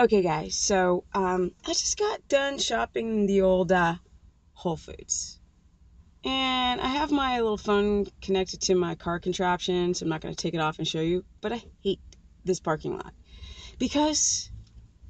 Okay, guys, so I just got done shopping the old Whole Foods. And I have my little phone connected to my car contraption, so I'm not going to take it off and show you. But I hate this parking lot because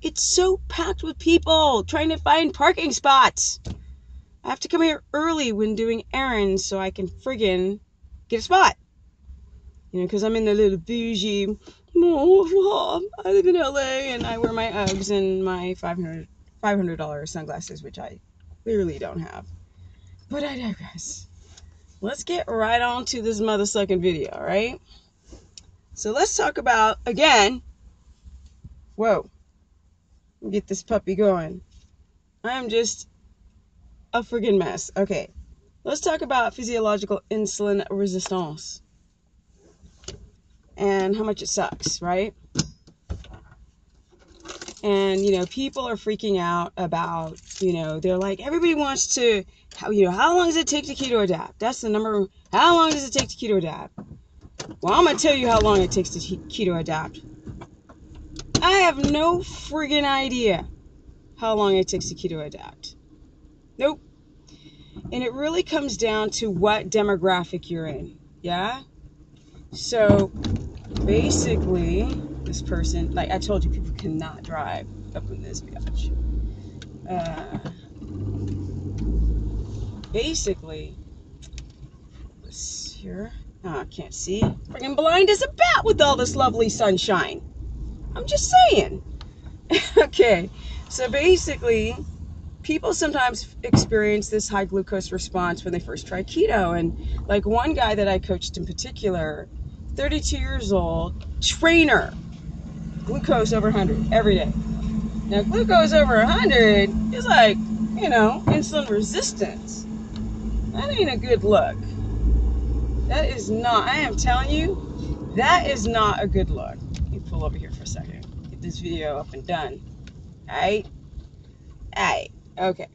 it's so packed with people trying to find parking spots. I have to come here early when doing errands so I can friggin' get a spot. Because I'm in the little bougie, I live in LA and I wear my Uggs and my $500 sunglasses, which I clearly don't have. But I digress. Let's get right on to this mother-sucking video, right? So let's talk about, again, whoa, get this puppy going. I am just a friggin' mess. Okay, let's talk about physiological insulin resistance and how much it sucks, right? And, people are freaking out about, they're like, everybody wants to, how long does it take to keto adapt? That's the number. How long does it take to keto adapt? Well, I'm going to tell you how long it takes to keto adapt. I have no friggin' idea how long it takes to keto adapt. Nope. And it really comes down to what demographic you're in. Yeah? So, basically, this person, like I told you, people cannot drive up in this bitch. Basically, this here, I can't see. Freaking blind as a bat with all this lovely sunshine. I'm just saying. Okay, so basically, people sometimes experience this high glucose response when they first try keto. And like one guy that I coached in particular, 32 years old, trainer, glucose over 100 every day. Now, glucose over 100 is like, insulin resistance. That ain't a good look. That is not, I am telling you, that is not a good look. Let me pull over here for a second. Get this video up and done. Alright? Alright. Okay.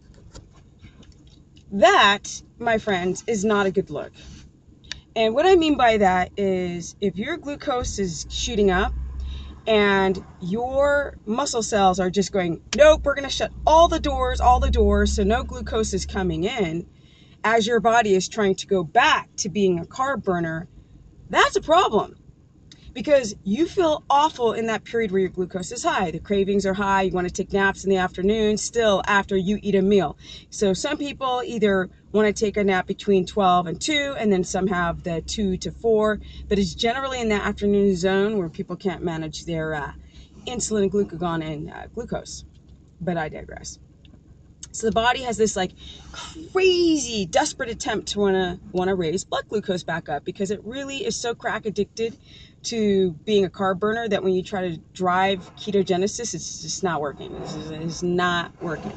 That, my friends, is not a good look. And what I mean by that is if your glucose is shooting up and your muscle cells are just going, nope, we're going to shut all the doors, so no glucose is coming in, as your body is trying to go back to being a carb burner, that's a problem. Because you feel awful in that period where your glucose is high. The cravings are high. You want to take naps in the afternoon still after you eat a meal. So some people either want to take a nap between 12 and 2, and then some have the 2 to 4. But it's generally in the afternoon zone where people can't manage their insulin, glucagon, and glucose. But I digress. So the body has this like crazy, desperate attempt to want to raise blood glucose back up because it really is so crack addicted to being a carb burner that when you try to drive ketogenesis, it's just not working. It's not working.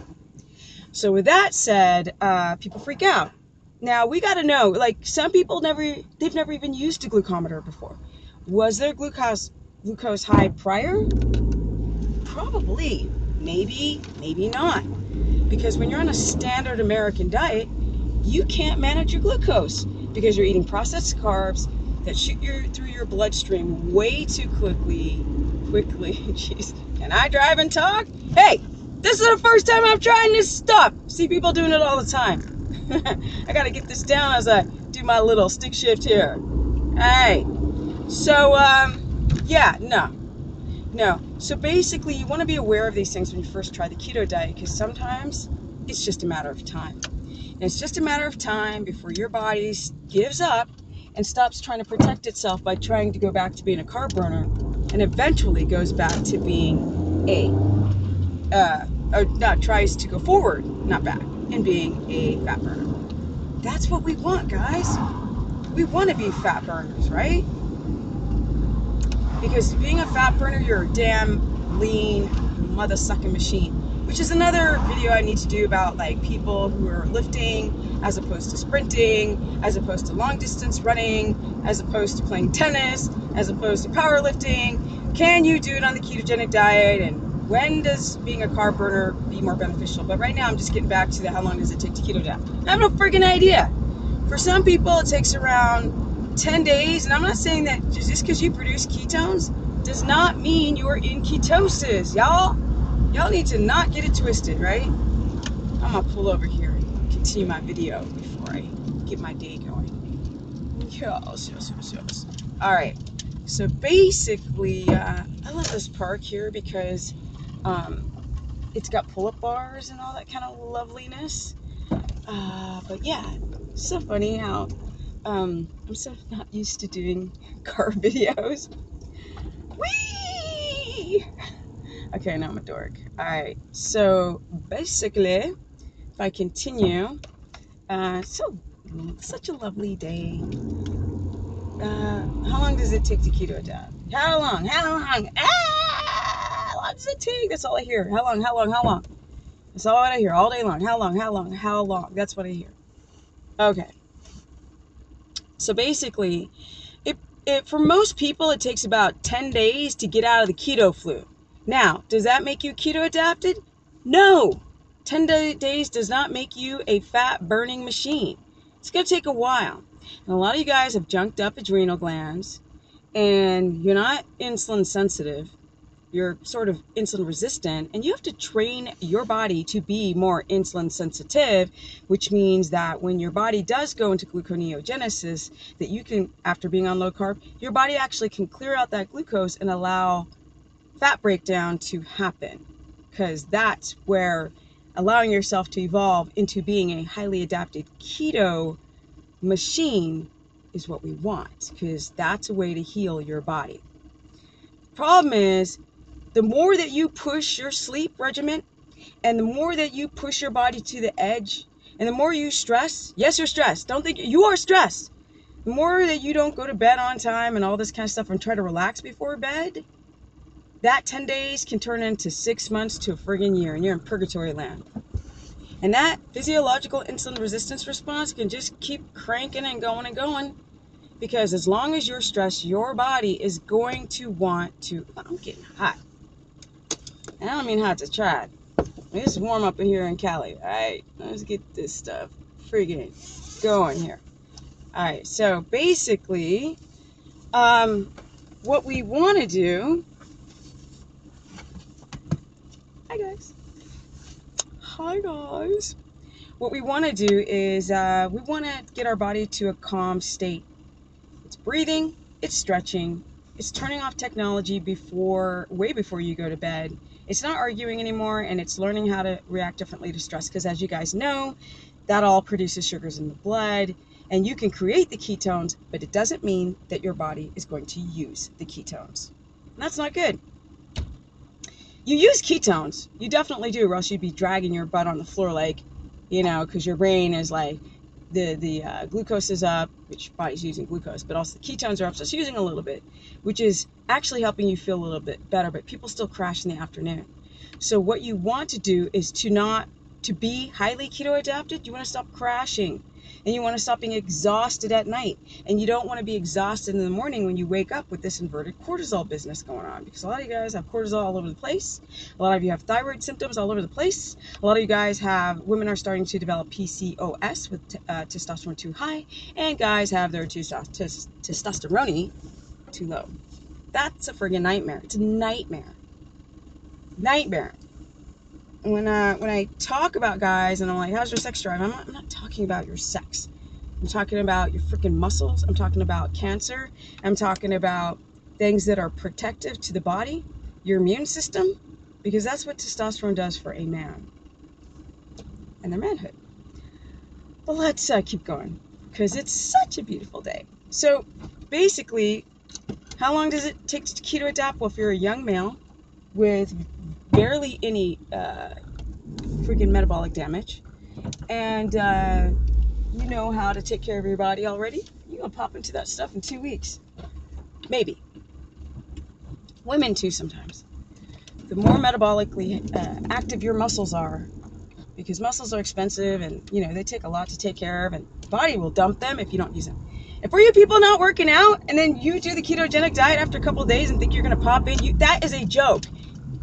So with that said, people freak out. Now we got to know, like some people they've never even used a glucometer before. Was their glucose high prior? Probably. Maybe not. Because when you're on a standard American diet, you can't manage your glucose because you're eating processed carbs that shoot through your bloodstream way too quickly. Jeez, can I drive and talk? Hey, this is the first time I'm trying this stuff. See people doing it all the time. I gotta get this down as I do my little stick shift here. Hey, so yeah, no. So basically, you want to be aware of these things when you first try the keto diet because sometimes it's just a matter of time. And it's just a matter of time before your body gives up and stops trying to protect itself by trying to go back to being a carb burner and eventually goes back to being tries to go forward, not back, and being a fat burner. That's what we want, guys. We want to be fat burners, right? Because being a fat burner, you're a damn lean mother-sucking machine. Which is another video I need to do about like people who are lifting as opposed to sprinting, as opposed to long distance running, as opposed to playing tennis, as opposed to powerlifting. Can you do it on the ketogenic diet? And when does being a carb burner be more beneficial? But right now I'm just getting back to the how long does it take to keto adapt. I have no friggin' idea. For some people it takes around 10 days, and I'm not saying that just because you produce ketones does not mean you're in ketosis, y'all. Y'all need to not get it twisted, right? I'm gonna pull over here and continue my video before I get my day going. Yes. All right. So basically, I love this park here because it's got pull-up bars and all that kind of loveliness. But yeah, it's so funny how I'm so not used to doing car videos. Whee! Okay, now I'm a dork. All right. So basically, if I continue, such a lovely day. How long does it take to keto adapt? How long? How long does it take? That's all I hear. How long? That's all I hear all day long. How long? That's what I hear. Okay. So basically, for most people, it takes about 10 days to get out of the keto flu. Now, does that make you keto adapted? No. 10 days does not make you a fat burning machine. It's going to take a while. And a lot of you guys have junked up adrenal glands, and you're not insulin sensitive. You're sort of insulin resistant, and you have to train your body to be more insulin sensitive, which means that when your body does go into gluconeogenesis, that you can, after being on low carb, your body actually can clear out that glucose and allow fat breakdown to happen, because that's where allowing yourself to evolve into being a highly adapted keto machine is what we want, because that's a way to heal your body. Problem is, the more that you push your sleep regimen, and the more that you push your body to the edge, and the more you stress, yes, you're stressed. Don't think you are stressed. The more that you don't go to bed on time and all this kind of stuff and try to relax before bed, that 10 days can turn into 6 months to a friggin' year, and you're in purgatory land. And that physiological insulin resistance response can just keep cranking and going, because as long as you're stressed, your body is going to want to, I'm getting hot. And I don't mean hot to try. It's warm up in here in Cali. All right, let's get this stuff friggin' going here. All right, so basically, what we want to do, hi guys. What we want to do is we want to get our body to a calm state. It's breathing, it's stretching, it's turning off technology way before you go to bed. It's not arguing anymore, and it's learning how to react differently to stress, because as you guys know, that all produces sugars in the blood, and you can create the ketones, but it doesn't mean that your body is going to use the ketones. And that's not good. You use ketones, you definitely do, or else you'd be dragging your butt on the floor, like, because your brain is like, the glucose is up, which your body's using glucose, but also the ketones are up, so it's using a little bit, which is actually helping you feel a little bit better, but people still crash in the afternoon. So what you want to do is to be highly keto adapted, you want to stop crashing, and you want to stop being exhausted at night, and you don't want to be exhausted in the morning when you wake up with this inverted cortisol business going on, because a lot of you guys have cortisol all over the place. A lot of you have thyroid symptoms all over the place. A lot of you guys women are starting to develop PCOS with testosterone too high, and guys have their testosterone too low. That's a friggin' nightmare. It's a nightmare. When I talk about guys and I'm like, how's your sex drive? I'm not talking about your sex. I'm talking about your freaking muscles. I'm talking about cancer. I'm talking about things that are protective to the body, your immune system, because that's what testosterone does for a man and their manhood. But let's keep going, because it's such a beautiful day. So basically, how long does it take to keto adapt? Well, if you're a young male with barely any freaking metabolic damage, and you know how to take care of your body already, you're gonna pop into that stuff in 2 weeks, maybe. Women too sometimes. The more metabolically active your muscles are, because muscles are expensive, and they take a lot to take care of, and the body will dump them if you don't use them. And for you people not working out, and then you do the ketogenic diet after a couple of days and think you're gonna pop in, that is a joke.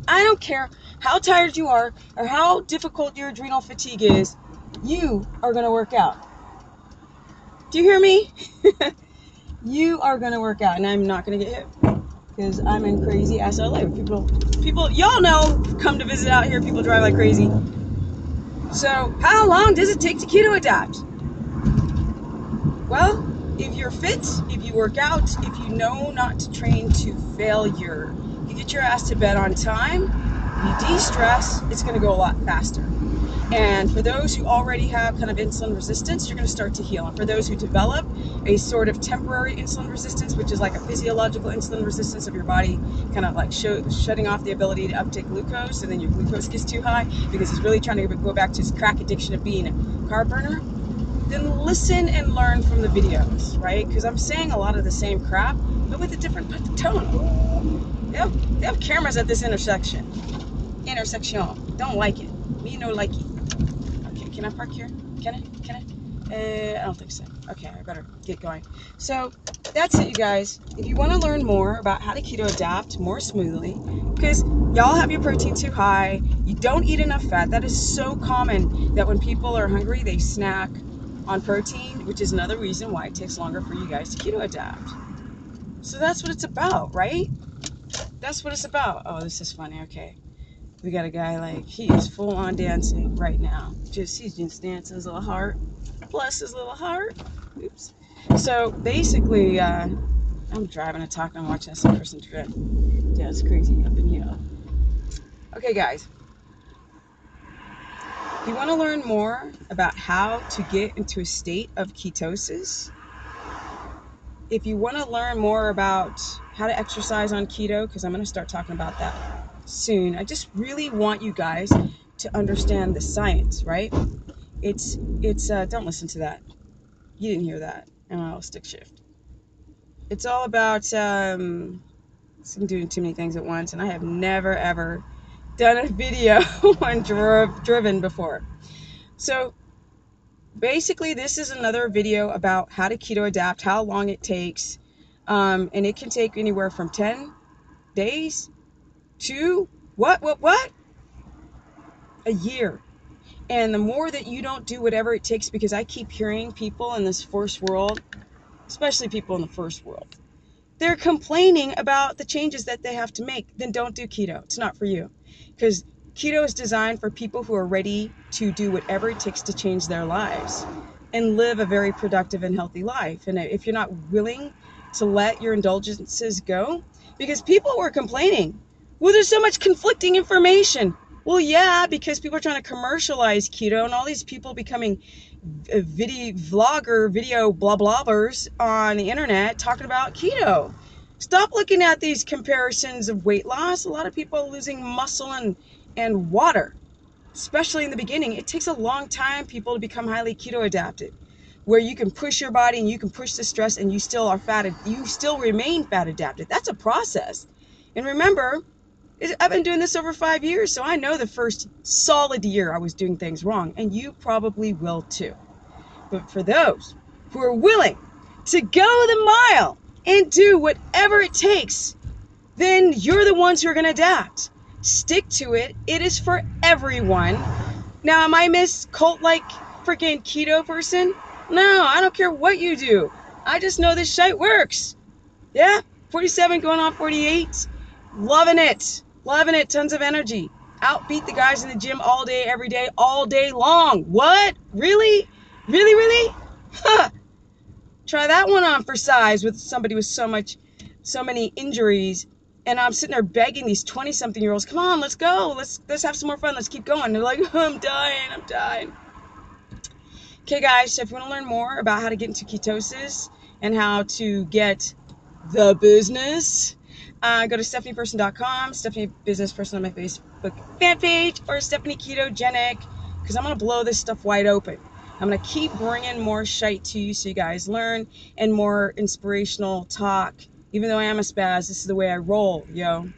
I don't care how tired you are or how difficult your adrenal fatigue is, you are going to work out. Do you hear me? You are going to work out, and I'm not going to get hit. because I'm in crazy ass LA. People, y'all know, come to visit out here, people drive like crazy. So how long does it take to keto adapt? Well, if you're fit, if you work out, if you know not to train to failure, you get your ass to bed on time, you de-stress, it's going to go a lot faster. And for those who already have kind of insulin resistance, you're going to start to heal. And for those who develop a sort of temporary insulin resistance, which is like a physiological insulin resistance of your body kind of like shutting off the ability to uptake glucose, and then your glucose gets too high because it's really trying to go back to its crack addiction of being a carb burner, then listen and learn from the videos, right? Because I'm saying a lot of the same crap, but with a different tone. They have cameras at this intersection. Don't like it. Me no like it. Okay, can I park here? Can I? I don't think so. Okay, I better get going. So that's it, you guys. If you want to learn more about how to keto adapt more smoothly, because y'all have your protein too high, you don't eat enough fat. That is so common that when people are hungry, they snack on protein, which is another reason why it takes longer for you guys to keto adapt. So that's what it's about, right? That's what it's about. Oh, this is funny. Okay. We got a guy like, he is full on dancing right now. He's just dancing his little heart. Bless his little heart. Oops. So basically, I'm driving and talking and watching some person trip. Yeah, it's crazy up in here. Okay, guys. If you want to learn more about how to get into a state of ketosis, if you want to learn more about how to exercise on keto, because I'm going to start talking about that soon. I just really want you guys to understand the science, right? It's don't listen to that. You didn't hear that. And I'll stick shift. It's all about I'm doing too many things at once, and I have never ever done a video on driven before. So basically, this is another video about how to keto adapt, how long it takes, and it can take anywhere from 10 days to what? A year. And the more that you don't do whatever it takes, because I keep hearing people in this first world, especially people in the first world, they're complaining about the changes that they have to make. Then don't do keto. It's not for you. Because keto is designed for people who are ready to do whatever it takes to change their lives and live a very productive and healthy life. And if you're not willing to let your indulgences go, because people were complaining, well, there's so much conflicting information. Well, yeah, because people are trying to commercialize keto, and all these people becoming video blah blabbers on the internet talking about keto. Stop looking at these comparisons of weight loss. A lot of people are losing muscle and water, especially in the beginning. It takes a long time, people, to become highly keto adapted, where you can push your body and you can push the stress and you still are you still remain fat adapted. That's a process. And remember, I've been doing this over 5 years, so I know the first solid year I was doing things wrong, and you probably will too. But for those who are willing to go the mile and do whatever it takes, then you're the ones who are going to adapt. Stick to it. It is for everyone. Now, am I Miss cult-like freaking keto person? No, I don't care what you do. I just know this shit works. Yeah, 47 going on 48. Loving it. Loving it. Tons of energy. Outbeat the guys in the gym all day, every day, all day long. What? Really? Really? Huh. Try that one on for size with somebody with so many injuries. And I'm sitting there begging these 20-something-year-olds, come on, let's go. Let's have some more fun. Let's keep going. They're like, oh, I'm dying. Okay, guys, so if you want to learn more about how to get into ketosis and how to get the business, go to stephanieperson.com, Stephanie Business Person on my Facebook fan page, or Stephanie Ketogenic, because I'm going to blow this stuff wide open. I'm going to keep bringing more shite to you so you guys learn, and more inspirational talk. Even though I am a spaz, this is the way I roll, yo. All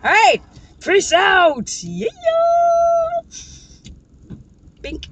right, peace out. Yeah. Bink.